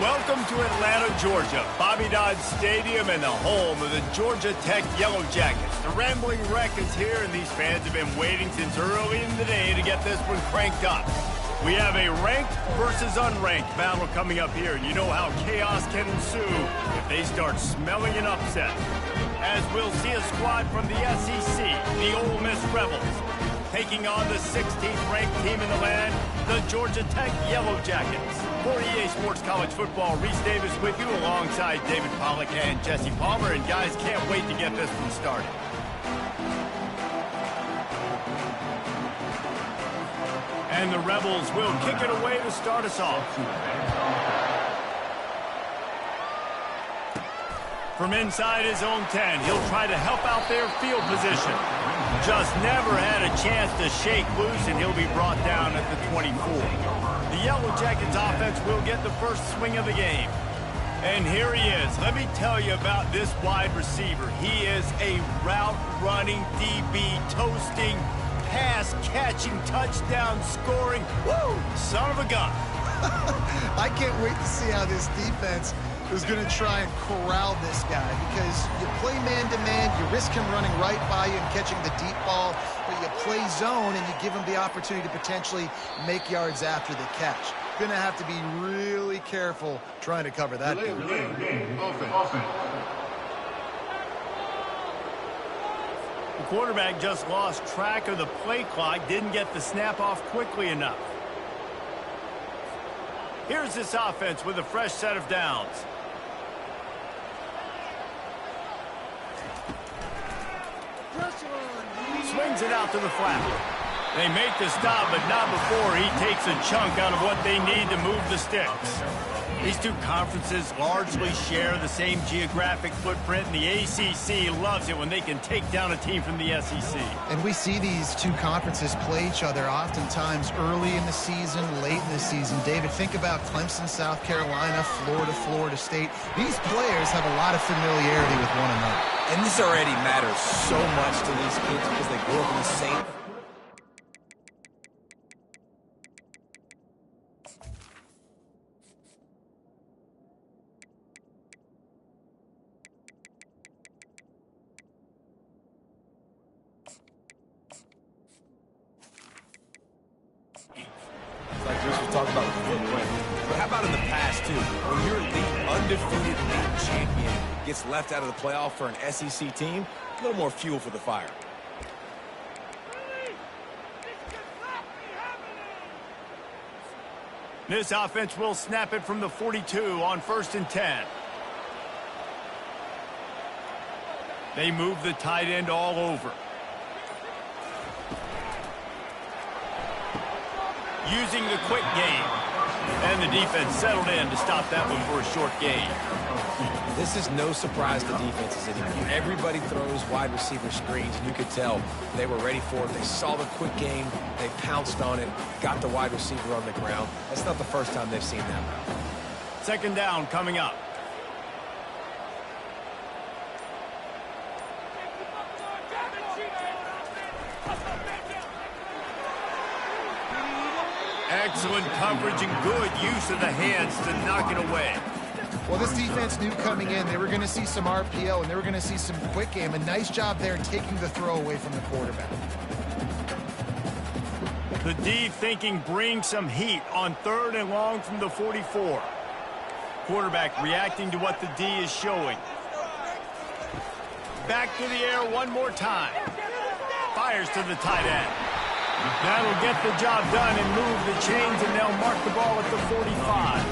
Welcome to Atlanta, Georgia, Bobby Dodd Stadium and the home of the Georgia Tech Yellow Jackets. The Rambling Wreck is here, and these fans have been waiting since early in the day to get this one cranked up. We have a ranked versus unranked battle coming up here, and you know how chaos can ensue if they start smelling an upset. As we'll see a squad from the SEC, the Ole Miss Rebels, taking on the 16th ranked team in the land, the Georgia Tech Yellow Jackets. For EA Sports College Football, Reese Davis with you alongside David Pollack and Jesse Palmer. And guys, can't wait to get this one started. And the Rebels will kick it away to start us off. From inside his own 10, he'll try to help out their field position. Just never had a chance to shake loose, and he'll be brought down at the 24. The Yellow Jackets offense will get the first swing of the game. And here he is. Let me tell you about this wide receiver. He is a route-running, DB, toasting, pass-catching, touchdown-scoring, woo, son of a gun. I can't wait to see how this defense is going to try and corral this guy, because you play man-to-man, you risk him running right by you and catching the deep ball, but you play zone and you give him the opportunity to potentially make yards after the catch. Going to have to be really careful trying to cover that. The quarterback just lost track of the play clock, didn't get the snap off quickly enough. Here's this offense with a fresh set of downs. Swings it out to the flat. They make the stop, but not before he takes a chunk out of what they need to move the sticks. These two conferences largely share the same geographic footprint, and the ACC loves it when they can take down a team from the SEC. And we see these two conferences play each other oftentimes early in the season, late in the season. David, think about Clemson, South Carolina, Florida, Florida State. These players have a lot of familiarity with one another. And this already matters so much to these kids because they grew up in the same... Like Bruce was talking about the footprint. But how about in the past, too? When your undefeated league champion gets left out of the playoff for an SEC team, a little more fuel for the fire. This offense will snap it from the 42 on 1st and 10. They move the tight end all over. Using the quick game. And the defense settled in to stop that one for a short gain. This is no surprise to defenses anymore. Everybody throws wide receiver screens, and you could tell they were ready for it. They saw the quick game. They pounced on it, got the wide receiver on the ground. That's not the first time they've seen that. Second down coming up. Excellent coverage and good use of the hands to knock it away. Well, this defense knew coming in they were going to see some RPO and they were going to see some quick game. A nice job there taking the throw away from the quarterback. The D thinking bring some heat on 3rd and long from the 44. Quarterback reacting to what the D is showing. Back to the air one more time. Fires to the tight end. That'll get the job done and move the chains, and they'll mark the ball at the 45.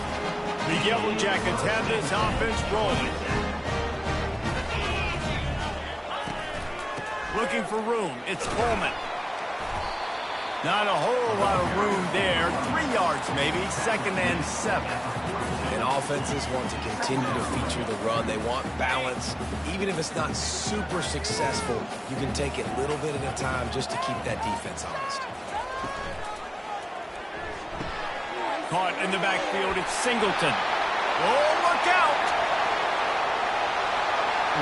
The Yellow Jackets have this offense rolling. Looking for room. It's Coleman. Not a whole lot of room there. 3 yards maybe. 2nd and 7. And offenses want to continue to feature the run. They want balance. Even if it's not super successful, you can take it a little bit at a time just to keep that defense honest. Caught in the backfield, it's Singleton. Oh, look out!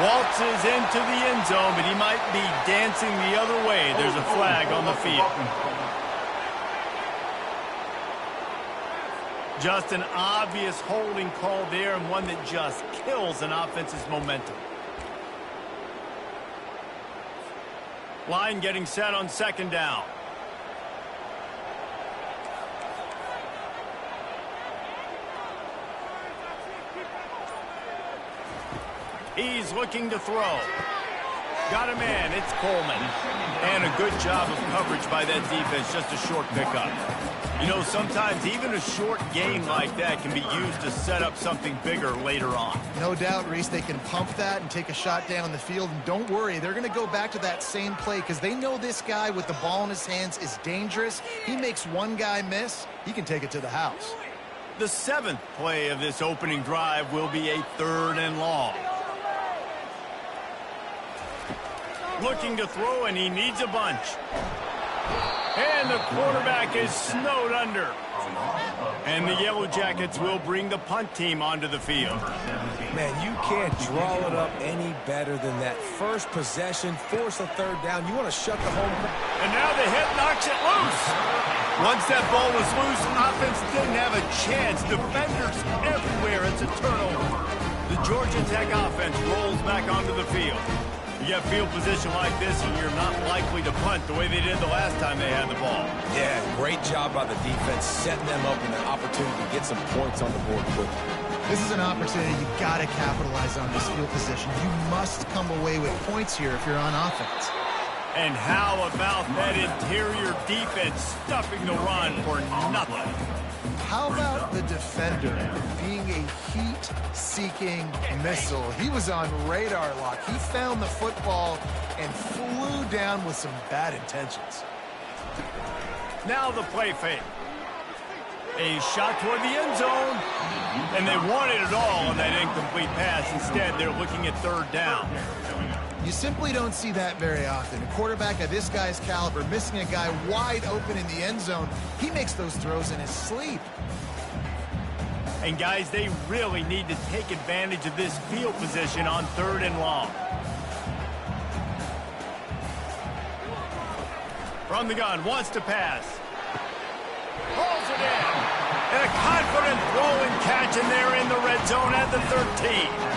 Waltzes into the end zone, but he might be dancing the other way. There's a flag on the field. Just an obvious holding call there, and one that just kills an offense's momentum. Line getting set on second down. He's looking to throw. Got a man, it's Coleman. And a good job of coverage by that defense, just a short pickup. You know, sometimes even a short gain like that can be used to set up something bigger later on. No doubt, Reese, they can pump that and take a shot down the field. And don't worry, they're going to go back to that same play because they know this guy with the ball in his hands is dangerous. He makes one guy miss, he can take it to the house. The 7th play of this opening drive will be a 3rd and long. Looking to throw, and he needs a bunch. And the quarterback is snowed under. And the Yellow Jackets will bring the punt team onto the field. Man, you can't draw it up any better than that. First possession, force a 3rd down. You want to shut the home. And now the hit knocks it loose. Once that ball was loose, offense didn't have a chance. Defenders everywhere. It's a turnover. The Georgia Tech offense rolls back onto the field. You get field position like this, and you're not likely to punt the way they did the last time they had the ball. Yeah, great job by the defense, setting them up with an opportunity to get some points on the board quickly. This is an opportunity you've got to capitalize on this field position. You must come away with points here if you're on offense. And how about that interior defense stuffing the run for nothing? How about the defender being a heat-seeking missile? He was on radar lock. He found the football and flew down with some bad intentions. Now the play fake. A shot toward the end zone. And they wanted it all on that incomplete pass. Instead, they're looking at 3rd down. You simply don't see that very often. A quarterback of this guy's caliber missing a guy wide open in the end zone. He makes those throws in his sleep. And guys, they really need to take advantage of this field position on 3rd and long. From the gun, wants to pass. Pulls it in. And a confident throw and catch, and they're in the red zone at the 13.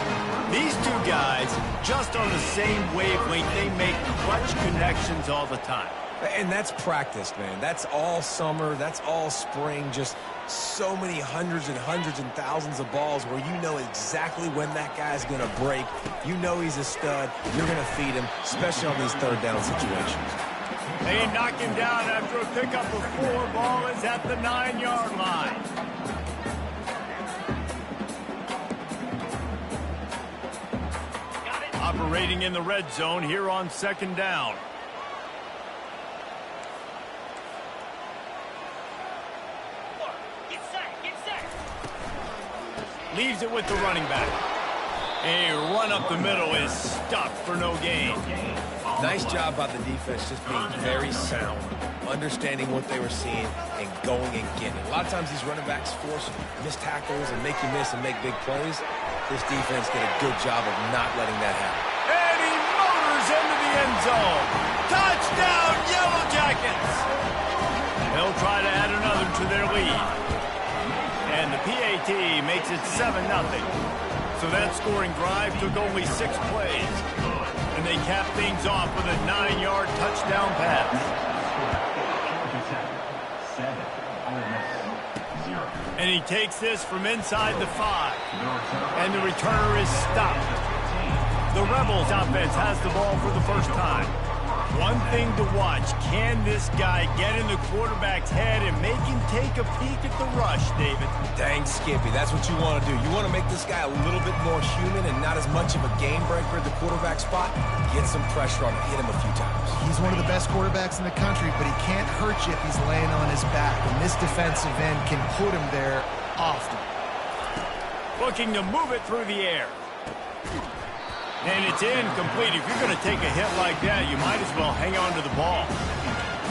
These two guys, just on the same wavelength, they make clutch connections all the time. And that's practice, man. That's all summer. That's all spring. Just so many hundreds and thousands of balls where you know exactly when that guy's going to break. You know he's a stud. You're going to feed him, especially on these 3rd down situations. They knock him down after a pickup of 4. Ball is at the 9-yard line. Operating in the red zone here on 2nd down. Leaves it with the running back. A run up the middle is stuffed for no gain. Nice job by the defense, just being very sound, understanding what they were seeing, and going and getting it. A lot of times these running backs force missed tackles and make you miss and make big plays. This defense did a good job of not letting that happen. And he motors into the end zone. Touchdown, Yellow Jackets! They'll try to add another to their lead. And the PAT makes it 7-0. So that scoring drive took only 6 plays. And they cap things off with a 9-yard touchdown pass. And he takes this from inside the 5. And the returner is stopped. The Rebels offense has the ball for the first time. One thing to watch, can this guy get in the quarterback's head and make him take a peek at the rush, David? Dang, Skippy, that's what you want to do. You want to make this guy a little bit more human and not as much of a game breaker at the quarterback spot. Get some pressure on him, hit him a few times. He's one of the best quarterbacks in the country, but he can't hurt you if he's laying on his back. And this defensive end can put him there often. Looking to move it through the air. And it's incomplete. If you're going to take a hit like that, you might as well hang on to the ball.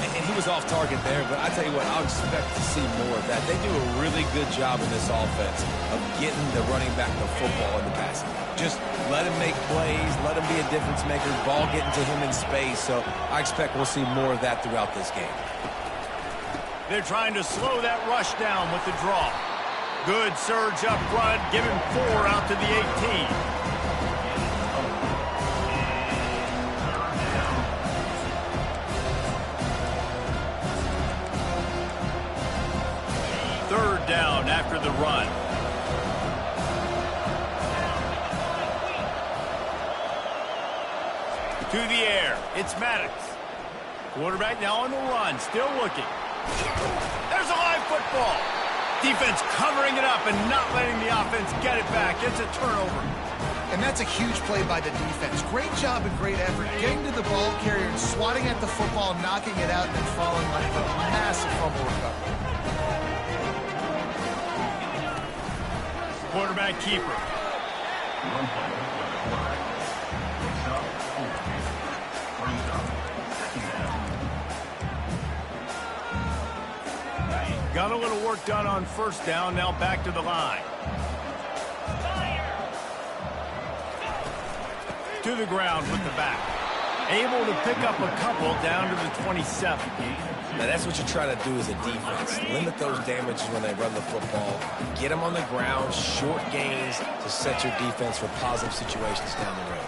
And he was off target there, but I tell you what, I'll expect to see more of that. They do a really good job in this offense of getting the running back the football in the passing. Just let him make plays, let him be a difference maker, ball getting to him in space. So I expect we'll see more of that throughout this game. They're trying to slow that rush down with the draw. 2nd and 10. Good surge up front. Give him 4 out to the 18. Third down after the run. To the air. It's Maddox. Quarterback now on the run. Still looking. There's a live football. Defense covering it up and not letting the offense get it back. It's a turnover. And that's a huge play by the defense. Great job and great effort. Getting to the ball carrier and swatting at the football, knocking it out, and then falling on it for a massive fumble recovery. Quarterback keeper. Got a little work done on first down. Now back to the line. To the ground with the back. Able to pick up a couple down to the 27. Now, that's what you try to do as a defense. Limit those damages when they run the football. Get them on the ground, short gains to set your defense for positive situations down the road.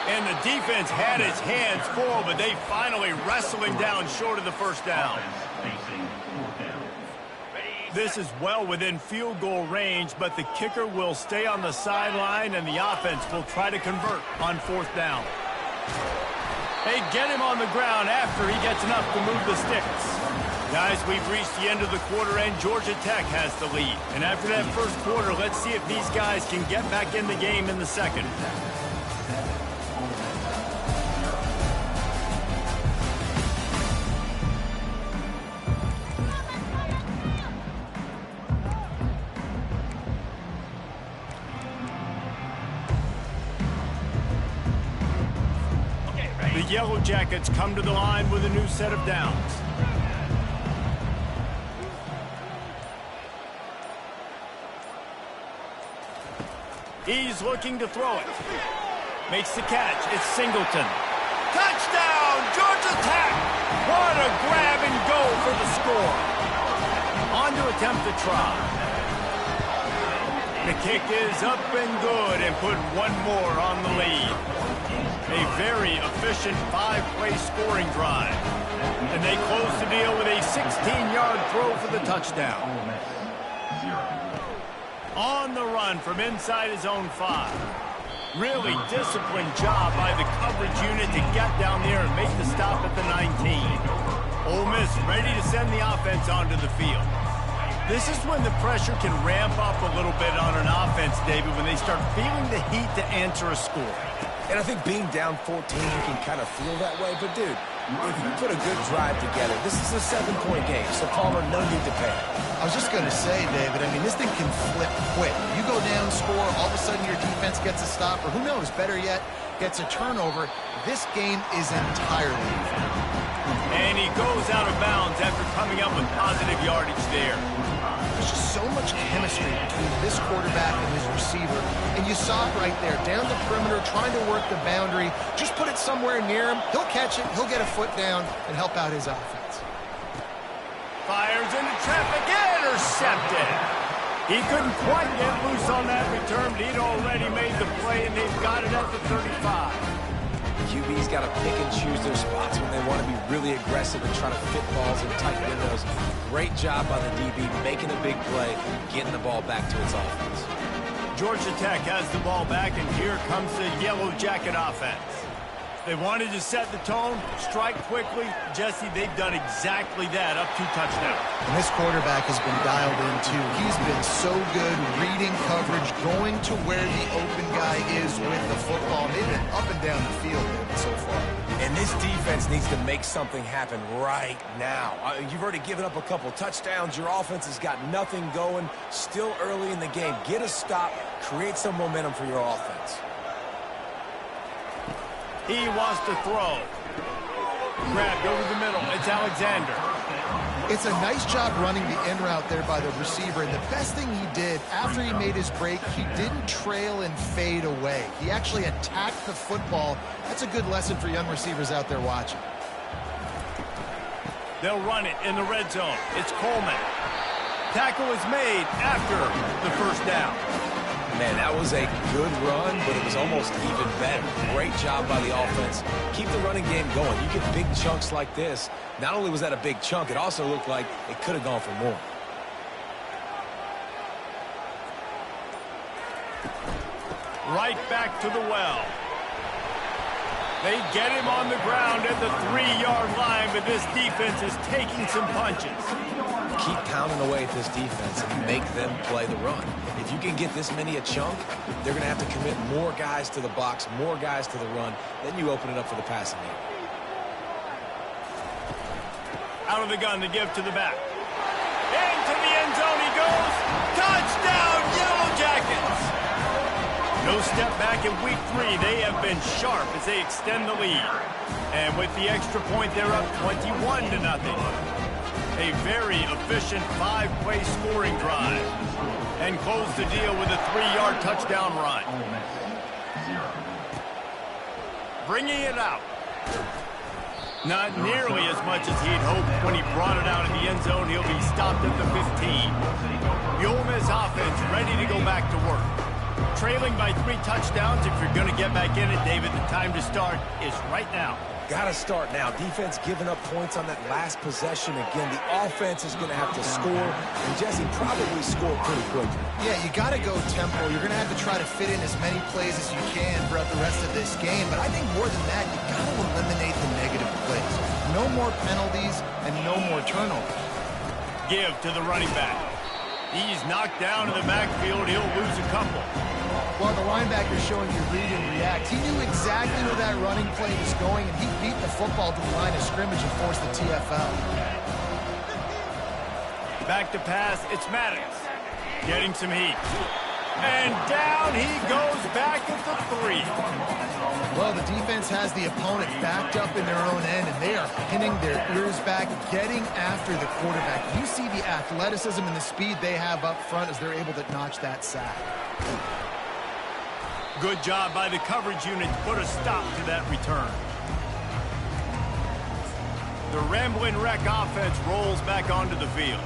And the defense had its hands full, but they finally wrestle him down short of the first down. This is well within field goal range, but the kicker will stay on the sideline, and the offense will try to convert on fourth down. They get him on the ground after he gets enough to move the sticks. Guys, we've reached the end of the quarter, and Georgia Tech has the lead. And after that first quarter, let's see if these guys can get back in the game in the second. The Yellow Jackets come to the line with a new set of downs. He's looking to throw it. Makes the catch. It's Singleton. Touchdown, Georgia Tech! What a grab and go for the score. On to attempt the try. The kick is up and good and put one more on the lead. A very efficient 5-play scoring drive. And they close the deal with a 16-yard throw for the touchdown. On the run from inside his own 5. Really disciplined job by the coverage unit to get down there and make the stop at the 19. Ole Miss ready to send the offense onto the field. This is when the pressure can ramp up a little bit on an offense, David, when they start feeling the heat to answer a score. And I think being down 14, you can kind of feel that way. But, dude, if you put a good drive together, this is a 7-point game. So, Palmer, no need to panic. I was just going to say, David, I mean, this thing can flip quick. You go down, score, all of a sudden your defense gets a stop, or who knows, better yet, gets a turnover. This game is entirely different. And he goes out of bounds after coming up with positive yardage there. There's just so much chemistry between this quarterback and his receiver. And you saw it right there, down the perimeter, trying to work the boundary. Just put it somewhere near him. He'll catch it, he'll get a foot down, and help out his offense. Fires into traffic, intercepted. He couldn't quite get loose on that return, but he'd already made the play, and they've got it at the 35. QB's got to pick and choose their spots when they want to be really aggressive and try to fit balls in tight windows. Great job by the DB making a big play, getting the ball back to its offense. Georgia Tech has the ball back, and here comes the Yellow Jacket offense. They wanted to set the tone, strike quickly. Jesse, they've done exactly that, up 2 touchdowns. And this quarterback has been dialed in, too. He's been so good reading coverage, going to where the open guy is with the football. They've been up and down the field so far. And this defense needs to make something happen right now. You've already given up a couple touchdowns. Your offense has got nothing going. Still early in the game. Get a stop. Create some momentum for your offense. He wants to throw. Grabbed over the middle. It's Alexander. It's a nice job running the in route there by the receiver. And the best thing he did after he made his break, he didn't trail and fade away. He actually attacked the football. That's a good lesson for young receivers out there watching. They'll run it in the red zone. It's Coleman. Tackle is made after the first down. Man, that was a good run, but it was almost even better. Great job by the offense. Keep the running game going. You get big chunks like this. Not only was that a big chunk, it also looked like it could have gone for more. Right back to the well. They get him on the ground at the 3-yard line, but this defense is taking some punches. Keep pounding away at this defense and make them play the run. If you can get this many a chunk, they're going to have to commit more guys to the box, more guys to the run. Then you open it up for the passing game. Out of the gun to give to the back. Into the end zone he goes. Touchdown, Yellow Jackets! No step back in week 3. They have been sharp as they extend the lead. And with the extra point, they're up 21-0. A very efficient 5-play scoring drive. And close the deal with a 3-yard touchdown run. Bringing it out. Not nearly as much as he'd hoped when he brought it out of the end zone. He'll be stopped at the 15. The Ole Miss offense ready to go back to work. Trailing by 3 touchdowns. If you're going to get back in it, David, the time to start is right now. Got to start now. Defense giving up points on that last possession. Again, the offense is going to have to score. And Jesse, probably score pretty quickly. Yeah, you got to go tempo. You're going to have to try to fit in as many plays as you can throughout the rest of this game. But I think more than that, you got to eliminate the negative plays. No more penalties and no more turnovers. Give to the running back. He's knocked down in the backfield. He'll lose a couple. Well, the linebacker showing you read and react. He knew exactly where that running play was going, and he beat the football to the line of scrimmage and forced the TFL. Back to pass, it's Maddox. Getting some heat. And down he goes back at the 3. Well, the defense has the opponent backed up in their own end, and they are pinning their ears back, getting after the quarterback. You see the athleticism and the speed they have up front as they're able to notch that sack. Good job by the coverage unit to put a stop to that return. The Ramblin' Wreck offense rolls back onto the field.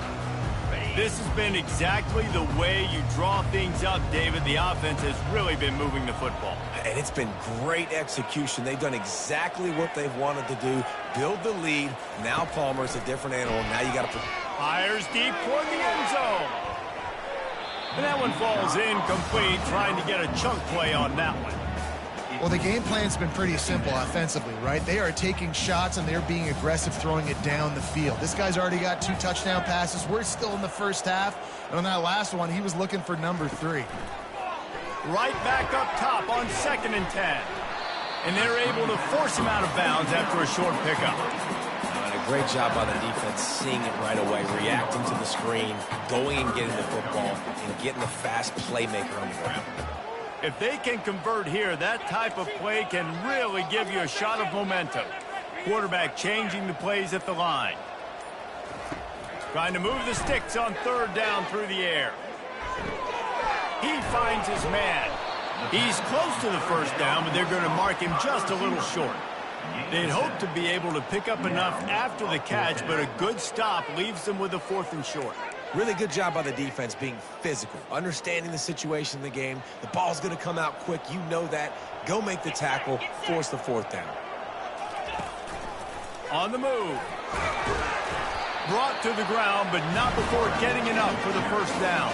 This has been exactly the way you draw things up, David. The offense has really been moving the football. And it's been great execution. They've done exactly what they've wanted to do. Build the lead. Now Palmer's a different animal. Now you got to... Fires deep toward the end zone. And that one falls incomplete, trying to get a chunk play on that one. Well, the game plan's been pretty simple offensively, right? They are taking shots, and they're being aggressive, throwing it down the field. This guy's already got 2 touchdown passes. We're still in the first half. And on that last one, he was looking for number 3. Right back up top on 2nd and 10. And they're able to force him out of bounds after a short pickup. Great job by the defense, seeing it right away, reacting to the screen, going and getting the football, and getting the fast playmaker on the ground. If they can convert here, that type of play can really give you a shot of momentum. Quarterback changing the plays at the line. Trying to move the sticks on 3rd down through the air. He finds his man. He's close to the first down, but they're going to mark him just a little short. They'd hope to be able to pick up enough after the catch, but a good stop leaves them with a 4th and short. Really good job by the defense being physical, understanding the situation in the game. The ball's going to come out quick. You know that. Go make the tackle, force the 4th down. On the move. Brought to the ground, but not before getting enough for the first down.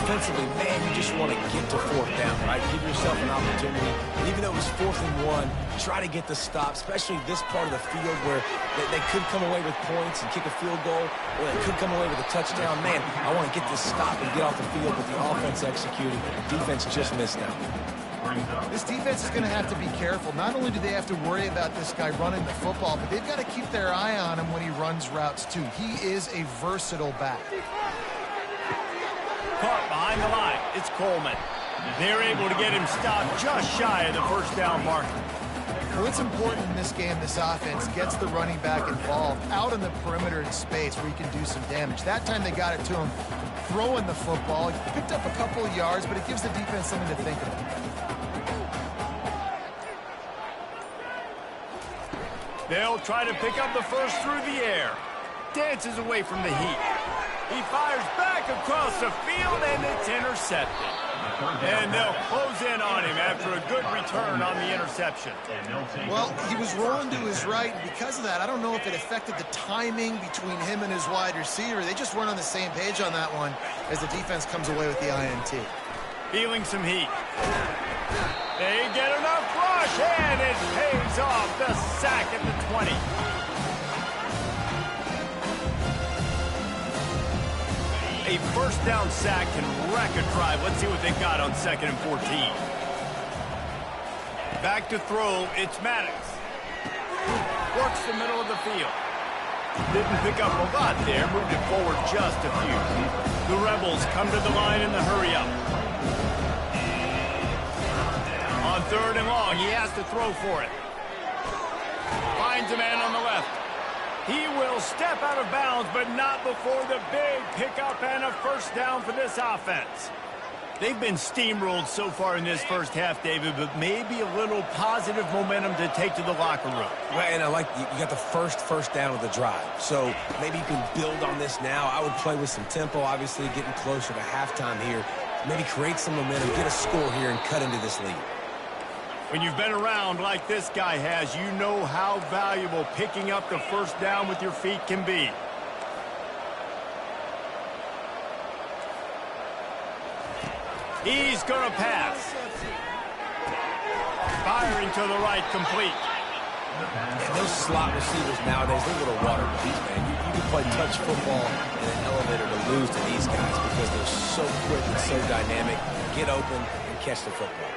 Defensively, man, you just want to get to 4th down, right? Give yourself an opportunity. And even though it was 4th and 1, try to get the stop, especially this part of the field where they could come away with points and kick a field goal, or they could come away with a touchdown. Man, I want to get this stop and get off the field, but the offense executed. The defense just missed out. This defense is going to have to be careful. Not only do they have to worry about this guy running the football, but they've got to keep their eye on him when he runs routes, too. He is a versatile back. Caught behind the line. It's Coleman. They're able to get him stopped just shy of the first down marker. Well, it's important in this game this offense gets the running back involved out in the perimeter in space where he can do some damage. That time they got it to him throwing the football. He picked up a couple of yards, but it gives the defense something to think about. They'll try to pick up the first through the air. Dances away from the heat. He fires back across the field, and it's intercepted. And they'll close in on him after a good return on the interception. Well, he was rolling to his right, and because of that, I don't know if it affected the timing between him and his wide receiver. They just weren't on the same page on that one as the defense comes away with the INT. Feeling some heat. They get enough rush, and it pays off. The sack at the 20. A first down sack can wreck a drive. Let's see what they got on 2nd and 14. Back to throw, it's Maddox. Works the middle of the field. Didn't pick up a lot there, moved it forward just a few. The Rebels come to the line in the hurry-up. On 3rd and long, he has to throw for it. Finds a man on the left. He will step out of bounds, but not before the big pickup and a first down for this offense. They've been steamrolled so far in this first half, David, but maybe a little positive momentum to take to the locker room. Well, and I like you got the first down of the drive. So maybe you can build on this now. I would play with some tempo, obviously getting closer to halftime here. Maybe create some momentum, get a score here, and cut into this lead. When you've been around like this guy has, you know how valuable picking up the first down with your feet can be. He's going to pass. Firing to the right, complete. And those slot receivers nowadays, they're little water boys, man. You can play touch football in an elevator to lose to these guys because they're so quick and so dynamic. Get open and catch the football.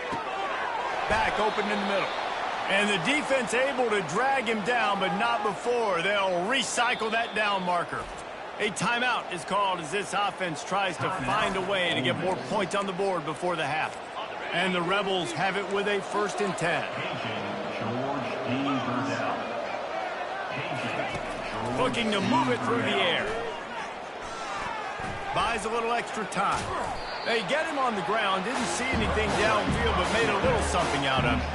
Back open in the middle. And the defense able to drag him down, but not before they'll recycle that down marker. A timeout is called as this offense tries to find a way to get more points on the board before the half. And the Rebels have it with a 1st and 10. Looking to move it through the air. Buys a little extra time. They get him on the ground, didn't see anything downfield, but made a little something out of it.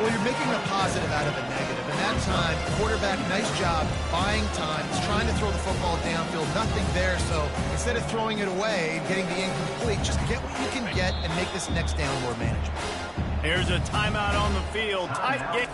Well, you're making a positive out of a negative. And that time, quarterback, nice job, buying time. He's trying to throw the football downfield, nothing there. So instead of throwing it away and getting the incomplete, just get what you can get and make this next down more manageable. Here's a timeout on the field. Tight game.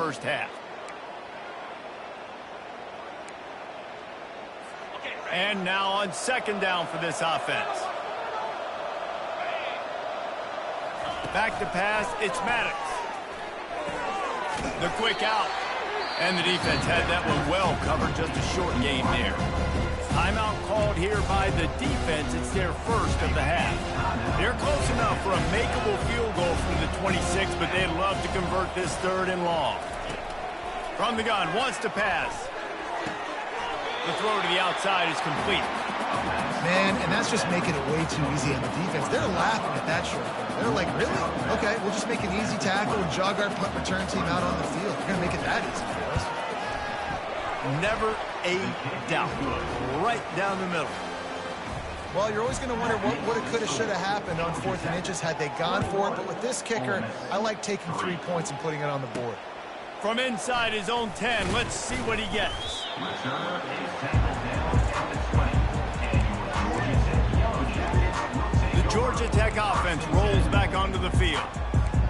first half. And now on second down for this offense. Back to pass, it's Maddox. The quick out. And the defense had that one well covered, just a short game there. Timeout called here by the defense. It's their first of the half. They're close enough for a makeable field goal from the 26, but they'd love to convert this third and long. From the gun, wants to pass. The throw to the outside is complete. Man, and that's just making it way too easy on the defense. They're laughing at that short throw. They're like, really? Okay, we'll just make an easy tackle and jog our punt return team out on the field. We're going to make it that easy for us. Never a doubt. Right down the middle. Well, you're always going to wonder what woulda, coulda, shoulda happened on 4th and inches had they gone for it. But with this kicker, I like taking 3 points and putting it on the board. From inside his own 10, let's see what he gets. The Georgia Tech offense rolls back onto the field.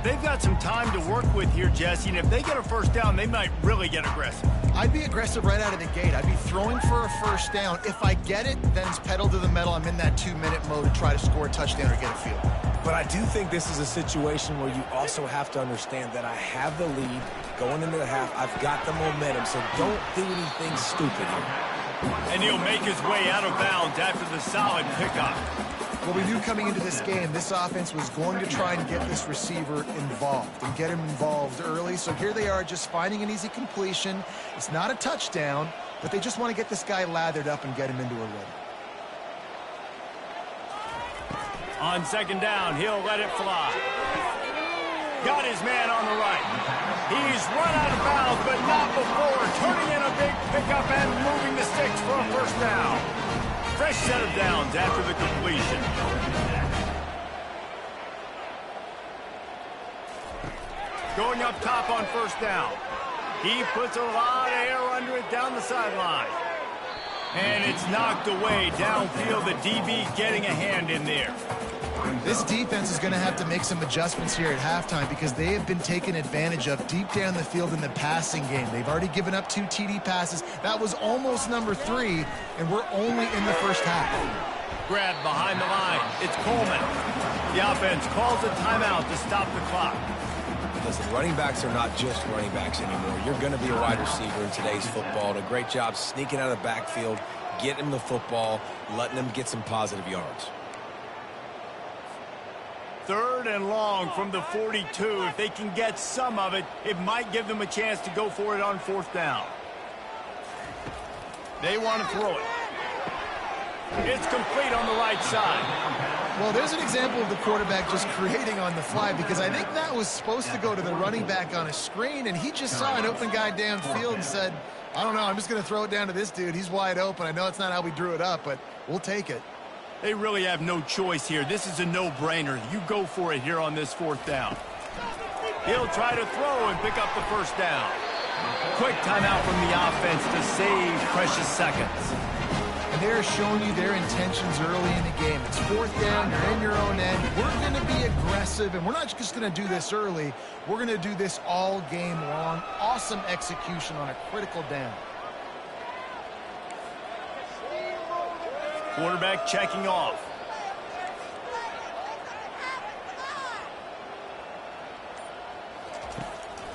They've got some time to work with here, Jesse, and if they get a first down, they might really get aggressive. I'd be aggressive right out of the gate. I'd be throwing for a first down. If I get it, then it's pedal to the metal. I'm in that 2-minute mode to try to score a touchdown or get a field. But I do think this is a situation where you also have to understand that I have the lead going into the half. I've got the momentum, so don't do anything stupid here. And he'll make his way out of bounds after the solid pickup. Well, we knew coming into this game, this offense was going to try and get this receiver involved and get him involved early. So here they are just finding an easy completion. It's not a touchdown, but they just want to get this guy lathered up and get him into a rhythm. On second down, he'll let it fly. Got his man on the right. He's run out of bounds, but not before turning in a big pickup and moving the sticks for a first down. Fresh set of downs after the completion. Going up top on first down. He puts a lot of air under it down the sideline. And it's knocked away downfield. The DB getting a hand in there. This defense is going to have to make some adjustments here at halftime because they have been taken advantage of deep down the field in the passing game. They've already given up 2 TD passes. That was almost number 3, and we're only in the first half. Grab behind the line. It's Coleman. The offense calls a timeout to stop the clock. Listen, running backs are not just running backs anymore. You're going to be a wide receiver in today's football. A great job sneaking out of the backfield, getting him the football, letting him get some positive yards. Third and long from the 42. If they can get some of it, it might give them a chance to go for it on fourth down. They want to throw it. It's complete on the right side. Well, there's an example of the quarterback just creating on the fly because I think that was supposed to go to the running back on a screen, and he just saw an open guy downfield and said, I don't know, I'm just going to throw it down to this dude. He's wide open. I know it's not how we drew it up, but we'll take it. They really have no choice here. This is a no-brainer. You go for it here on this fourth down. He'll try to throw and pick up the first down. Quick timeout from the offense to save precious seconds. And they're showing you their intentions early in the game. It's fourth down. You're in your own end. We're going to be aggressive, and we're not just going to do this early. We're going to do this all game long. Awesome execution on a critical down. Quarterback checking off.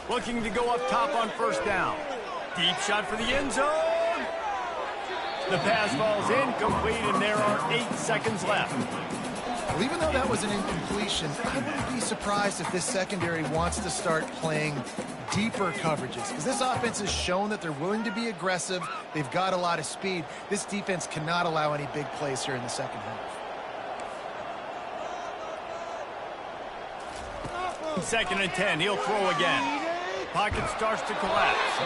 Looking to go up top on first down. Deep shot for the end zone. The pass falls incomplete, and there are 8 seconds left. Well, even though that was an incompletion, I wouldn't be surprised if this secondary wants to start playing deeper coverages because this offense has shown that they're willing to be aggressive. They've got a lot of speed. This defense cannot allow any big plays here in the second half. Second and 10. He'll throw again. Pocket starts to collapse.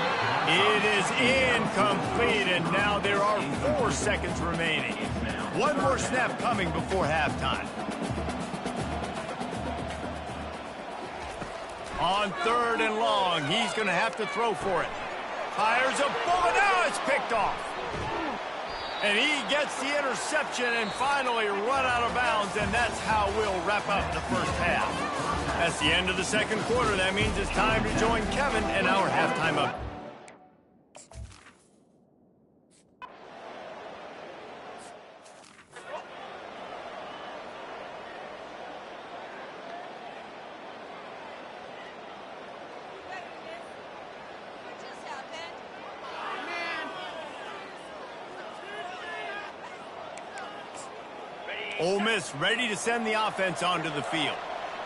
It is incomplete, and now there are 4 seconds remaining. One more snap coming before halftime. On third and long, he's going to have to throw for it. Fires a bullet. Now it's picked off. And he gets the interception and finally run out of bounds, and that's how we'll wrap up the first half. That's the end of the second quarter. That means it's time to join Kevin in our halftime up. Ole Miss ready to send the offense onto the field.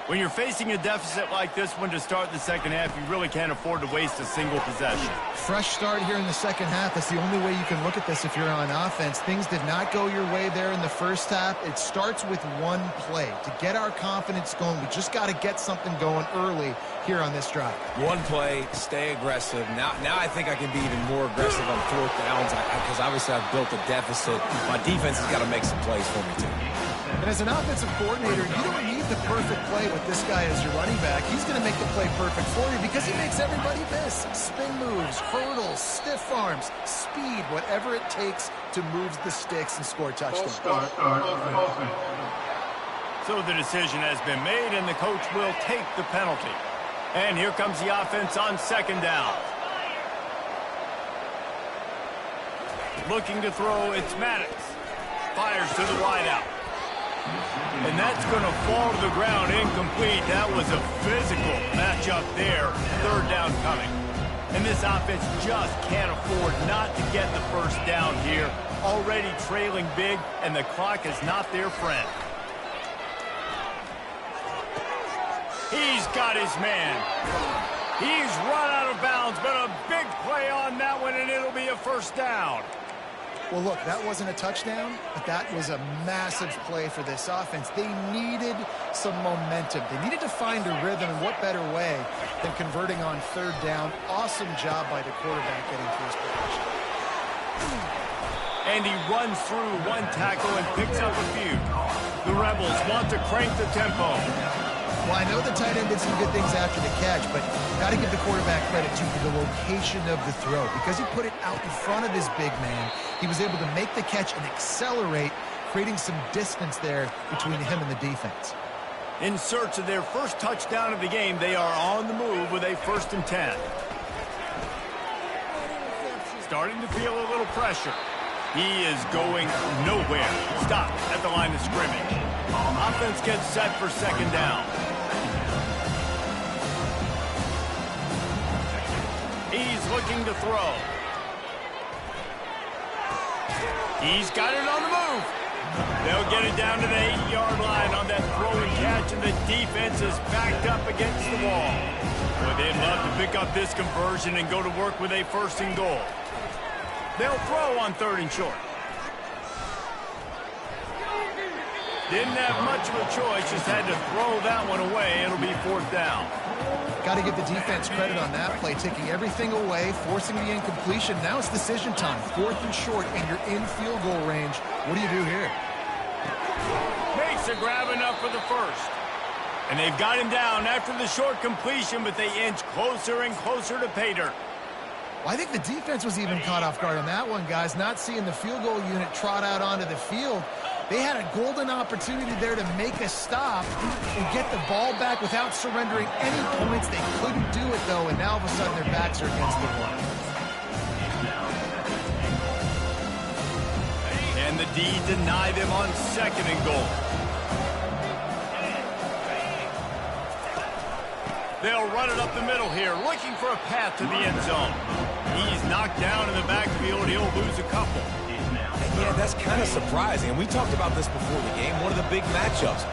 When you're facing a deficit like this one to start the second half, you really can't afford to waste a single possession. Fresh start here in the second half. That's the only way you can look at this if you're on offense. Things did not go your way there in the first half. It starts with one play. To get our confidence going, we just got to get something going early here on this drive. One play, stay aggressive. Now I think I can be even more aggressive on fourth downs because obviously I've built a deficit. My defense has got to make some plays for me, too. And as an offensive coordinator, you don't need the perfect play with this guy as your running back. He's going to make the play perfect for you because he makes everybody miss. Spin moves, hurdles, stiff arms, speed, whatever it takes to move the sticks and score touchdowns. So the decision has been made, and the coach will take the penalty. And here comes the offense on second down. Looking to throw, it's Maddox. Fires to the wideout. And that's going to fall to the ground incomplete. That was a physical matchup there. Third down coming. And this offense just can't afford not to get the first down here. Already trailing big, and the clock is not their friend. He's got his man. He's run out of bounds, but a big play on that one, and it'll be a first down. Well, look, that wasn't a touchdown, but that was a massive play for this offense. They needed some momentum. They needed to find a rhythm, and what better way than converting on third down. Awesome job by the quarterback getting to his position. And he runs through one tackle and picks up a few. The Rebels want to crank the tempo. Well, I know the tight end did some good things after the catch, but got to give the quarterback credit, too, for the location of the throw. Because he put it out in front of his big man, he was able to make the catch and accelerate, creating some distance there between him and the defense. In search of their first touchdown of the game, they are on the move with a 1st and 10. Starting to feel a little pressure. He is going nowhere. Stop at the line of scrimmage. Offense gets set for second down. He's looking to throw. He's got it on the move. They'll get it down to the 8-yard line on that throw and catch, and the defense is backed up against the wall. Boy, they'd love to pick up this conversion and go to work with a 1st and goal. They'll throw on 3rd and short. Didn't have much of a choice, just had to throw that one away. It'll be 4th down. Got to give the defense credit on that play, taking everything away, forcing the incompletion. Now it's decision time. 4th and short, and you're in field goal range. What do you do here? Makes a grab enough for the 1st. And they've got him down after the short completion, but they inch closer and closer to pay dirt. Well, I think the defense was even caught off guard on that one, guys. Not seeing the field goal unit trot out onto the field. They had a golden opportunity there to make a stop and get the ball back without surrendering any points. They couldn't do it, though, and now all of a sudden their backs are against the wall. And the D deny them on 2nd and goal. They'll run it up the middle here, looking for a path to the end zone. He's knocked down in the backfield. He'll lose a couple. Yeah, that's kind of surprising. And we talked about this before the game. One of the big matchups.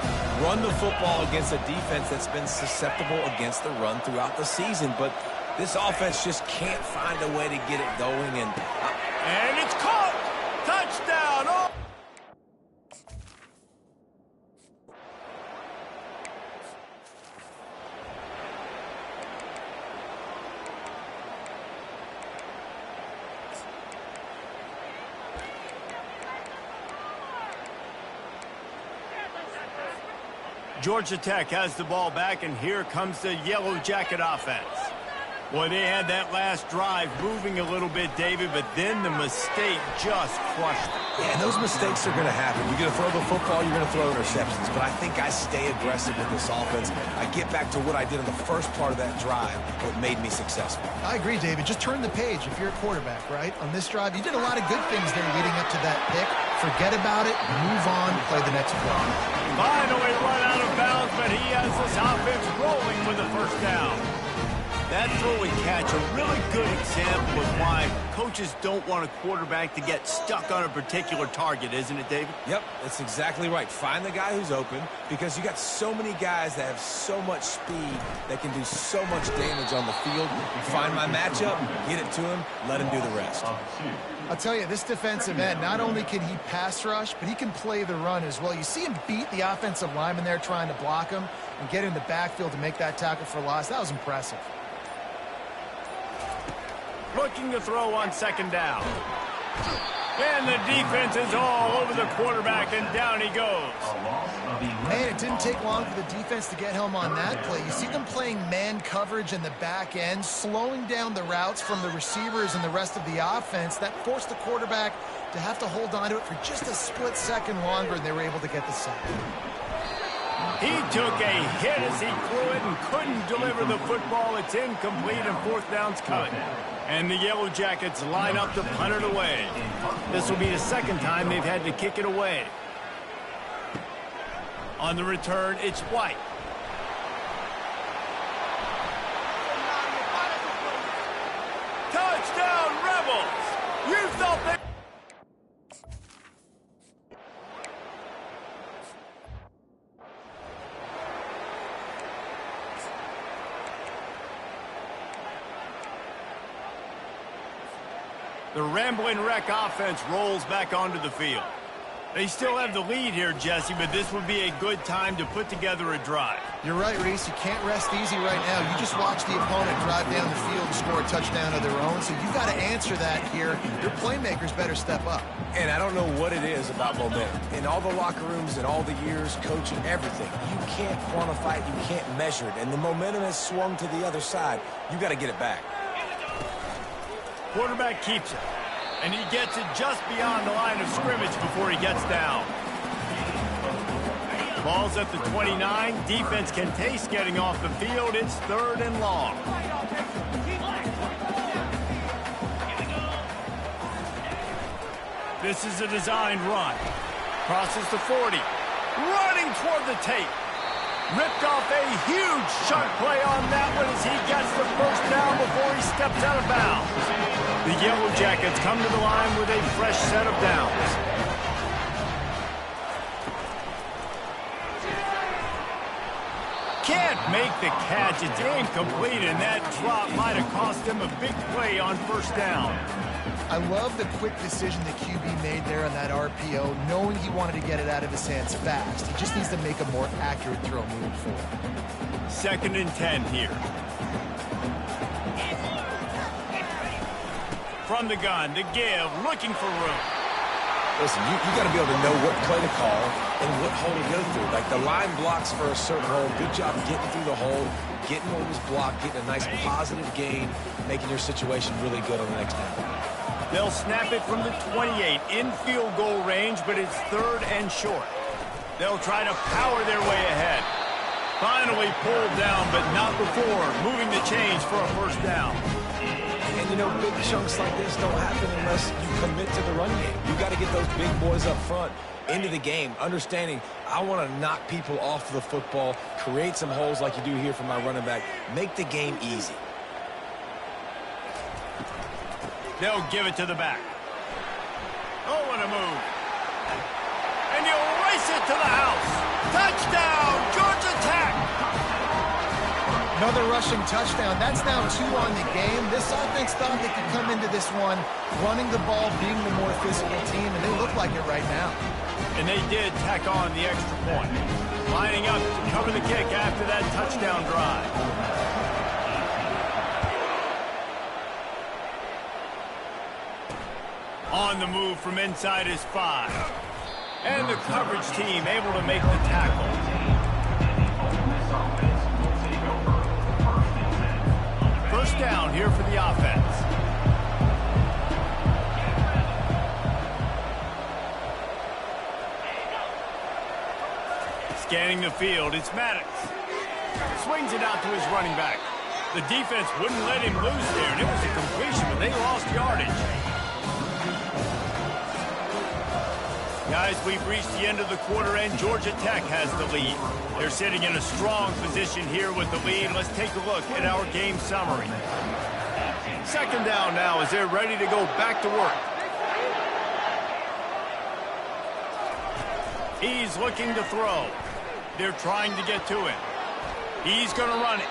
Run the football against a defense that's been susceptible against the run throughout the season. But this offense just can't find a way to get it going. And it's caught! Touchdown! Oh! Georgia Tech has the ball back, and here comes the Yellow Jacket offense. Well, they had that last drive moving a little bit, David, but then the mistake just crushed them. Yeah, and those mistakes are going to happen. You're going to throw the football, you're going to throw interceptions. But I think I stay aggressive with this offense. I get back to what I did in the first part of that drive, what made me successful. I agree, David. Just turn the page if you're a quarterback, right? On this drive, you did a lot of good things there leading up to that pick. Forget about it, move on, play the next play. Finally run out of bounds, but he has this offense rolling with the first down. That throw and catch, a really good example of why coaches don't want a quarterback to get stuck on a particular target, isn't it, David? Yep, that's exactly right. Find the guy who's open, because you got so many guys that have so much speed that can do so much damage on the field. Find my matchup, get it to him, let him do the rest. I'll tell you, this defensive end, not only can he pass rush, but he can play the run as well. You see him beat the offensive lineman there trying to block him and get in the backfield to make that tackle for loss. That was impressive. Looking to throw on second down. And the defense is all over the quarterback, and down he goes. Man, it didn't take long for the defense to get home on that play. You see them playing man coverage in the back end, slowing down the routes from the receivers and the rest of the offense. That forced the quarterback to have to hold on to it for just a split second longer, and they were able to get the sack. He took a hit as he threw it and couldn't deliver the football. It's incomplete, and fourth down's coming. And the Yellow Jackets line up to punt it away. This will be the second time they've had to kick it away. On the return, it's White. Touchdown, Rebels! You thought they... The Rambling Wreck offense rolls back onto the field. They still have the lead here, Jesse, but this would be a good time to put together a drive. You're right, Reese. You can't rest easy right now. You just watch the opponent drive down the field and score a touchdown of their own, so you've got to answer that here. Your playmakers better step up. And I don't know what it is about momentum. In all the locker rooms and all the years, coaching, everything, you can't quantify it, you can't measure it. And the momentum has swung to the other side. You got to get it back. Quarterback keeps it, and he gets it just beyond the line of scrimmage before he gets down. Ball's at the 29. Defense can taste getting off the field. It's third and long. This is a designed run. Crosses the 40. Running toward the tape. Ripped off a huge chunk play on that one as he gets the first down before he steps out of bounds. The Yellow Jackets come to the line with a fresh set of downs. Can't make the catch. It's incomplete, and that drop might have cost him a big play on first down. I love the quick decision the QB made there on that RPO, knowing he wanted to get it out of his hands fast. He just needs to make a more accurate throw moving forward. 2nd and 10 here. From the gun, the give, looking for room. Listen, you got to be able to know what play to call and what hole to go through. Like the line blocks for a certain hole. Good job getting through the hole, getting what was blocked, getting a nice positive gain, making your situation really good on the next down. They'll snap it from the 28 in field goal range, but it's third and short. They'll try to power their way ahead. Finally pulled down, but not before moving the chains for a first down. And, you know, big chunks like this don't happen unless you commit to the run game. You got to get those big boys up front into the game, understanding I want to knock people off the football, create some holes like you do here for my running back, make the game easy. They'll give it to the back. Oh, what a move. And you'll race it to the house. Touchdown, Georgia Tech. Another rushing touchdown. That's now 2 on the game. This offense thought they could come into this one running the ball, being the more physical team, and they look like it right now. And they did tack on the extra point. Lining up to cover the kick after that touchdown drive. On the move from inside his 5. And the coverage team able to make the tackle. first down here for the offense. Scanning the field, it's Maddox. Swings it out to his running back. The defense wouldn't let him loose there, and it was a completion, but they lost yardage. Guys, we've reached the end of the quarter, and Georgia Tech has the lead. They're sitting in a strong position here with the lead. Let's take a look at our game summary. Second down now as they're ready to go back to work. He's looking to throw. They're trying to get to him. He's going to run it.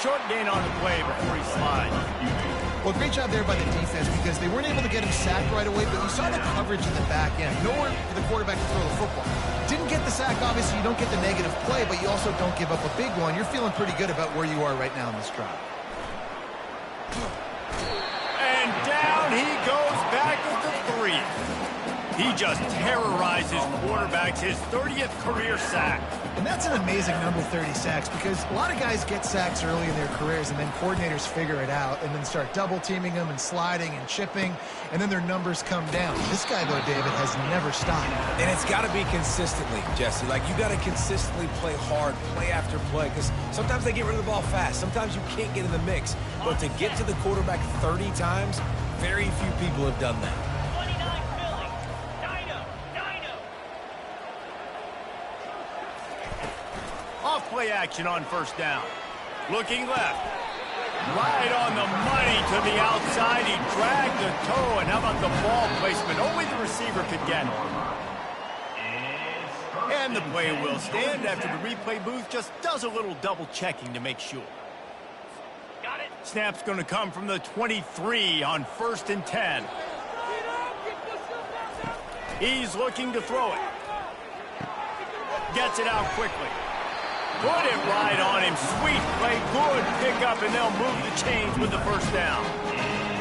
Short gain on the play before he slides. Well, great job there by the defense because they weren't able to get him sacked right away, but you saw the coverage in the back end. Nowhere for the quarterback to throw the football. Didn't get the sack, obviously. You don't get the negative play, but you also don't give up a big one. You're feeling pretty good about where you are right now in this drive. And down he goes back with the 3. He just terrorizes quarterbacks, his 30th career sack. And that's an amazing number, 30 sacks, because a lot of guys get sacks early in their careers, and then coordinators figure it out and then start double-teaming them and sliding and chipping, and then their numbers come down. This guy, though, David, has never stopped. And it's got to be consistently, Jesse. Like, you got to consistently play hard, play after play, because sometimes they get rid of the ball fast. Sometimes you can't get in the mix. But to get to the quarterback 30 times, very few people have done that. Off-play action on first down. Looking left. Right on the money to the outside. He dragged the toe, and how about the ball placement? Only the receiver could get it. And the play will stand after the replay booth just does a little double checking to make sure. Got it. Snap's going to come from the 23 on 1st and 10. He's looking to throw it. Gets it out quickly. Put it right on him. Sweet play. Good pickup, and they'll move the chains with the first down.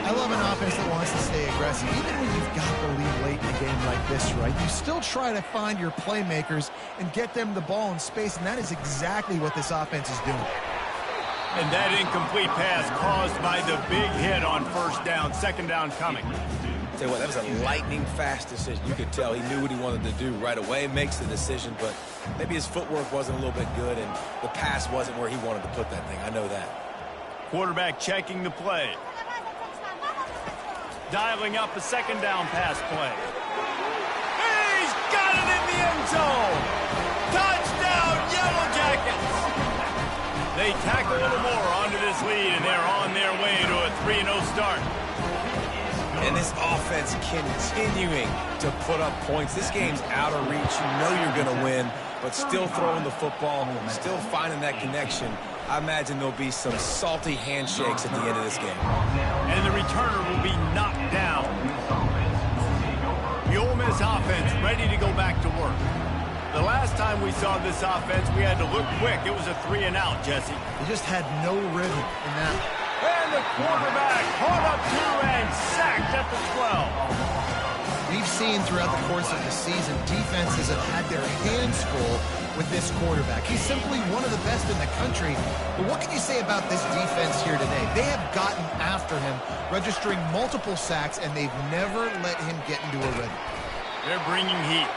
I love an offense that wants to stay aggressive. Even when you've got the lead late in a game like this, right, you still try to find your playmakers and get them the ball in space, and that is exactly what this offense is doing. And that incomplete pass caused by the big hit on first down. Second down coming. Tell you what, that was a lightning-fast decision. You could tell he knew what he wanted to do right away, makes the decision, but maybe his footwork wasn't a little bit good, and the pass wasn't where he wanted to put that thing. I know that. Quarterback checking the play. Dialing up a second down pass play. He's got it in the end zone! Touchdown, Yellow Jackets! They tack a little more onto this lead, and they're on their way to a 3-0 start. And this offense continuing to put up points. This game's out of reach. You know you're going to win, but still throwing the football, still finding that connection. I imagine there'll be some salty handshakes at the end of this game. And the returner will be knocked down. The Ole Miss offense ready to go back to work. The last time we saw this offense, we had to look quick. It was a 3-and-out, Jesse. They just had no rhythm in that. And the quarterback caught up to and sacked at the 12. We've seen throughout the course of the season, defenses have had their hands full with this quarterback. He's simply one of the best in the country. But what can you say about this defense here today? They have gotten after him, registering multiple sacks, and they've never let him get into a rhythm. They're bringing heat.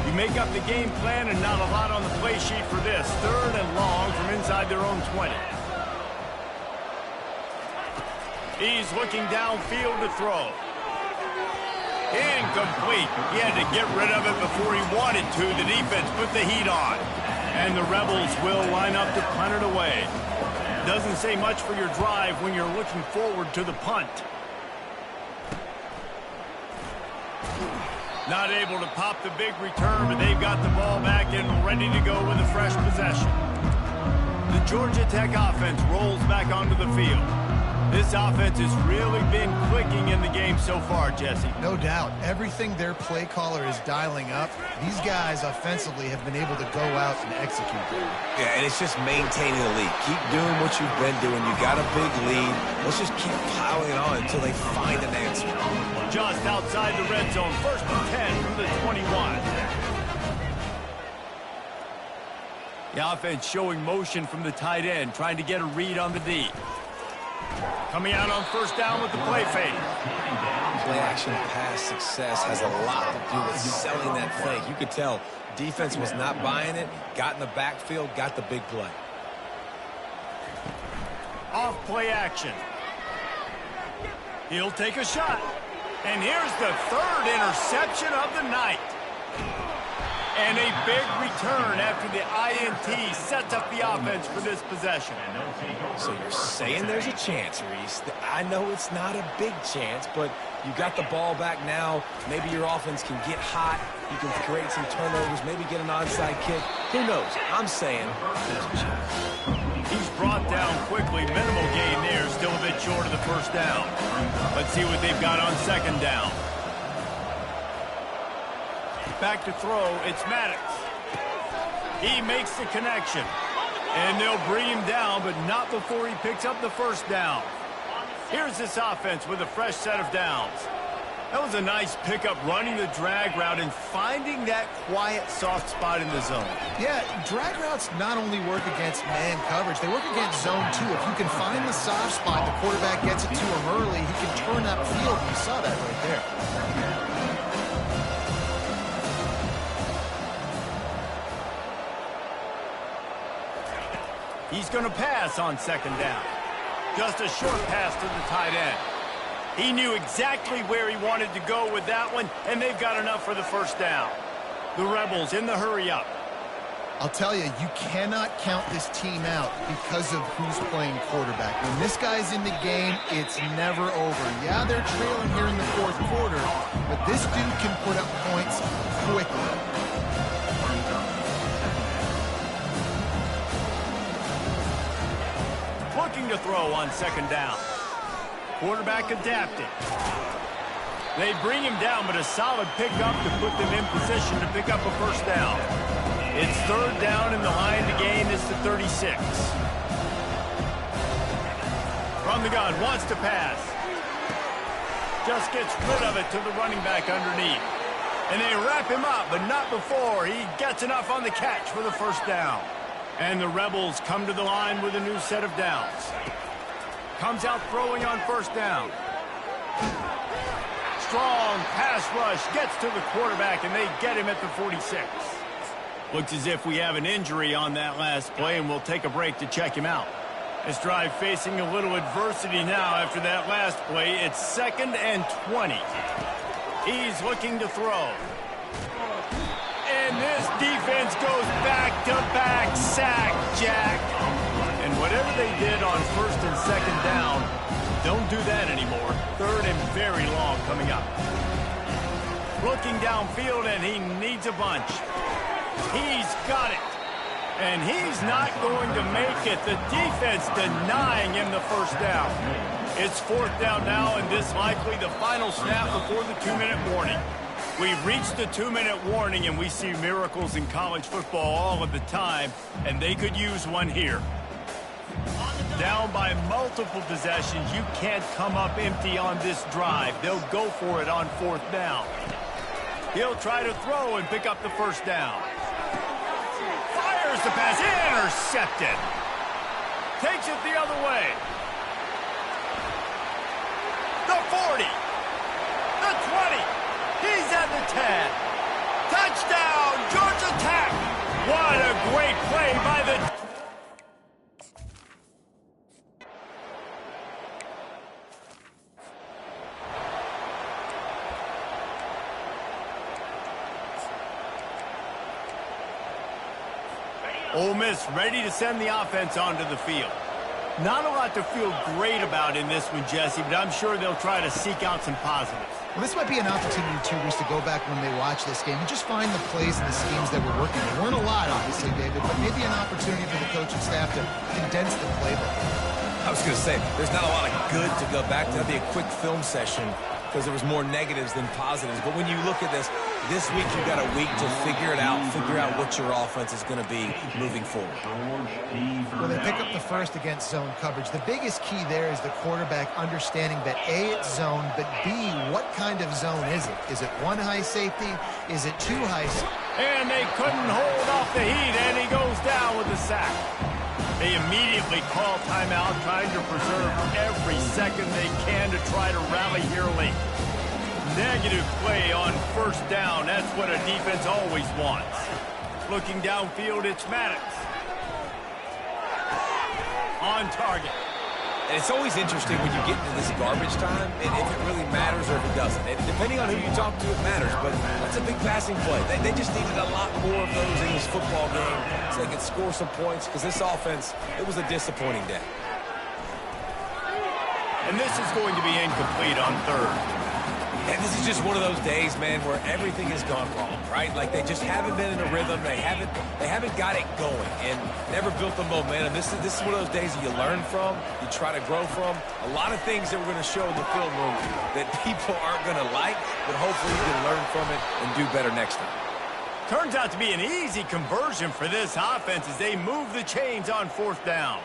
You make up the game plan and not a lot on the play sheet for this. 3rd and long from inside their own 20. He's looking downfield to throw. Incomplete. He had to get rid of it before he wanted to. The defense put the heat on. And the Rebels will line up to punt it away. Doesn't say much for your drive when you're looking forward to the punt. Not able to pop the big return, but they've got the ball back and ready to go with a fresh possession. The Georgia Tech offense rolls back onto the field. This offense has really been clicking in the game so far, Jesse. No doubt. Everything their play caller is dialing up, these guys offensively have been able to go out and execute. Yeah, and it's just maintaining the lead. Keep doing what you've been doing. You got a big lead. Let's just keep piling it on until they find an answer. Just outside the red zone. 1st and 10 from the 21. The offense showing motion from the tight end, trying to get a read on the D. Coming out on first down with the play fake. Play action pass success has a lot to do with selling that fake. You could tell defense was not buying it, got in the backfield, got the big play. Off play action. He'll take a shot. And here's the third interception of the night. And a big return after the INT sets up the offense for this possession. So you're saying there's a chance, Reese. I know it's not a big chance, but you got the ball back now. Maybe your offense can get hot. You can create some turnovers, maybe get an onside kick. Who knows? I'm saying there's a chance. He's brought down quickly. Minimal gain there. Still a bit short of the first down. Let's see what they've got on second down. Back to throw, it's Maddox. He makes the connection. And they'll bring him down, but not before he picks up the first down. Here's this offense with a fresh set of downs. That was a nice pickup, running the drag route and finding that quiet, soft spot in the zone. Yeah, drag routes not only work against man coverage, they work against zone too. If you can find the soft spot, the quarterback gets it to him early, he can turn upfield. You saw that right there. He's going to pass on second down. Just a short pass to the tight end. He knew exactly where he wanted to go with that one, and they've got enough for the first down. The Rebels in the hurry-up. I'll tell you, you cannot count this team out because of who's playing quarterback. When this guy's in the game, it's never over. Yeah, they're trailing here in the fourth quarter, but this dude can put up points quickly. Looking to throw on second down. Quarterback adapting. They bring him down, but a solid pickup to put them in position to pick up a first down. It's third down, and the line to gain is the 36. From the gun, wants to pass. Just gets rid of it to the running back underneath. And they wrap him up, but not before he gets enough on the catch for the first down. And the Rebels come to the line with a new set of downs. Comes out throwing on first down. Strong pass rush gets to the quarterback, and they get him at the 46. Looks as if we have an injury on that last play, and we'll take a break to check him out. This drive facing a little adversity now after that last play. It's 2nd and 20. He's looking to throw. And this defense goes back-to-back sack, Jack. And whatever they did on first and second down, don't do that anymore. Third and very long coming up. Looking downfield, and he needs a bunch. He's got it. And he's not going to make it. The defense denying him the first down. It's fourth down now, and this likely the final snap before the 2-minute warning. We've reached the 2-minute warning, and we see miracles in college football all of the time, and they could use one here. Down by multiple possessions, you can't come up empty on this drive. They'll go for it on fourth down. He'll try to throw and pick up the first down. Fires the pass, intercepted. Takes it the other way. The 40, the 20. He's at the 10. Touchdown, Georgia Tech. What a great play by the... Ole Miss ready to send the offense onto the field. Not a lot to feel great about in this one, Jesse, but I'm sure they'll try to seek out some positives. Well, this might be an opportunity, too, Reese, to go back when they watch this game and just find the plays and the schemes that were working. There weren't a lot, obviously, David, but maybe an opportunity for the coaching staff to condense the playbook. I was going to say, there's not a lot of good to go back to. That'd be a quick film session because there was more negatives than positives. But when you look at this, This week, you've got a week to figure it out, figure out what your offense is going to be moving forward. Well, they pick up the first against zone coverage. The biggest key there is the quarterback understanding that A, it's zone, but B, what kind of zone is it? Is it one high safety? Is it two high safety? And they couldn't hold off the heat, and he goes down with the sack. They immediately call timeout, trying to preserve every second they can to try to rally here late. Negative play on first down. That's what a defense always wants. Looking downfield, it's Maddox. On target. And it's always interesting when you get into this garbage time, and if it really matters or if it doesn't. And depending on who you talk to, it matters. But that's a big passing play. They just needed a lot more of those in this football game so they could score some points, because this offense, it was a disappointing day. And this is going to be incomplete on third. And this is just one of those days, man, where everything has gone wrong, right? Like they just haven't been in a rhythm. They haven't got it going and never built the momentum. This is one of those days that you learn from, you try to grow from. A lot of things that we're going to show in the film room that people aren't going to like, but hopefully you can learn from it and do better next time. Turns out to be an easy conversion for this offense as they move the chains on fourth down.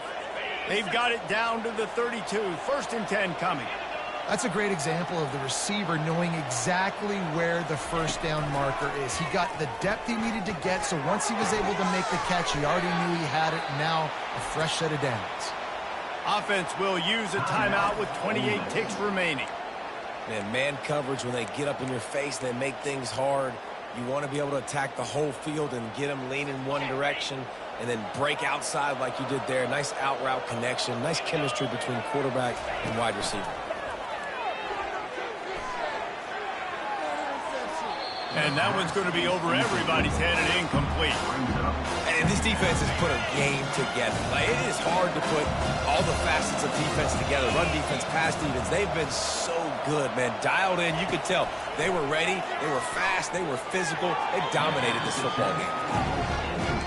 They've got it down to the 32. 1st and 10 coming. That's a great example of the receiver knowing exactly where the first down marker is. He got the depth he needed to get, so once he was able to make the catch, he already knew he had it, and now a fresh set of downs. Offense will use a timeout with 28 ticks remaining. Man coverage, when they get up in your face, they make things hard. You want to be able to attack the whole field and get them leaning one direction and then break outside like you did there. Nice out route connection, nice chemistry between quarterback and wide receiver. And that one's going to be over everybody's head and incomplete. And this defense has put a game together. Like, it is hard to put all the facets of defense together. Run defense, pass defense. They've been so good, man. Dialed in. You could tell they were ready. They were fast. They were physical. They dominated this football game.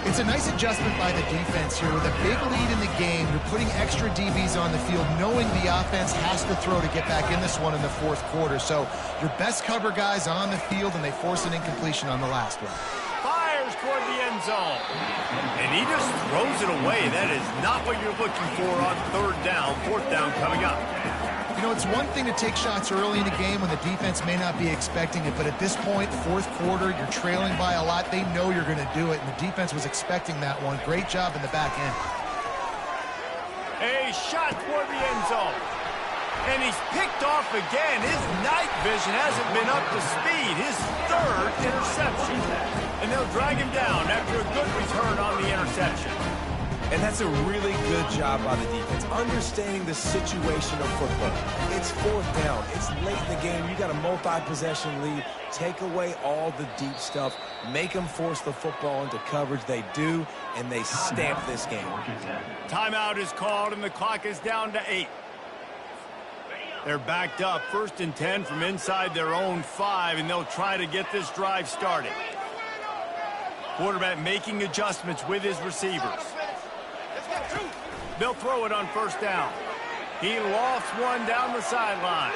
It's a nice adjustment by the defense here. With a big lead in the game, you're putting extra DBs on the field, knowing the offense has to throw to get back in this one in the fourth quarter. So your best cover guys on the field, and they force an incompletion on the last one. Fires toward the end zone. And he just throws it away. That is not what you're looking for on third down. Fourth down coming up. You know, it's one thing to take shots early in the game when the defense may not be expecting it, but at this point, fourth quarter, you're trailing by a lot. They know you're going to do it, and the defense was expecting that one. Great job in the back end. A shot toward the end zone. And he's picked off again. His night vision hasn't been up to speed. His third interception. And they'll drag him down after a good return on the interception. And that's a really good job by the defense, understanding the situation of football. It's fourth down. It's late in the game. You got a multi-possession lead. Take away all the deep stuff. Make them force the football into coverage. They do, and they stamp this game. Timeout is called, and the clock is down to 8. They're backed up. 1st and 10 from inside their own 5, and they'll try to get this drive started. Quarterback making adjustments with his receivers. They'll throw it on first down. He lofts one down the sideline.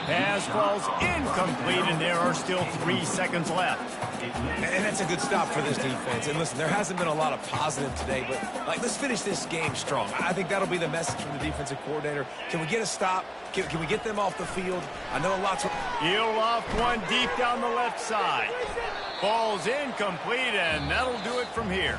Pass falls incomplete, and there are still 3 seconds left. And that's a good stop for this defense. And listen, there hasn't been a lot of positive today, but let's finish this game strong. I think that'll be the message from the defensive coordinator. Can we get a stop? Can we get them off the field? I know lots of... He'll loft one deep down the left side. Falls incomplete, and that'll do it from here.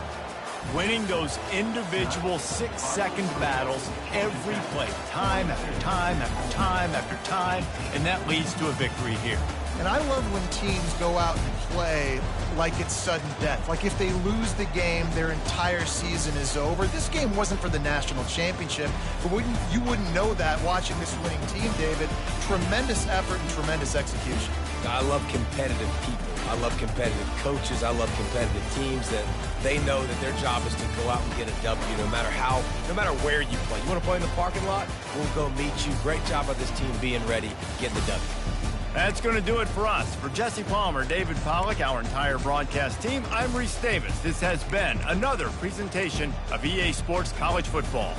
Winning those individual 6-second battles every play, time after time after time after time, and that leads to a victory here. And I love when teams go out and play like it's sudden death. Like if they lose the game, their entire season is over. This game wasn't for the national championship, but you wouldn't know that watching this winning team, David. Tremendous effort and tremendous execution. I love competitive people. I love competitive coaches. I love competitive teams that they know that their job is to go out and get a W no matter where you play. You want to play in the parking lot? We'll go meet you. Great job by this team being ready, getting the W. That's going to do it for us. For Jesse Palmer, David Pollack, our entire broadcast team, I'm Reese Davis. This has been another presentation of EA Sports College Football.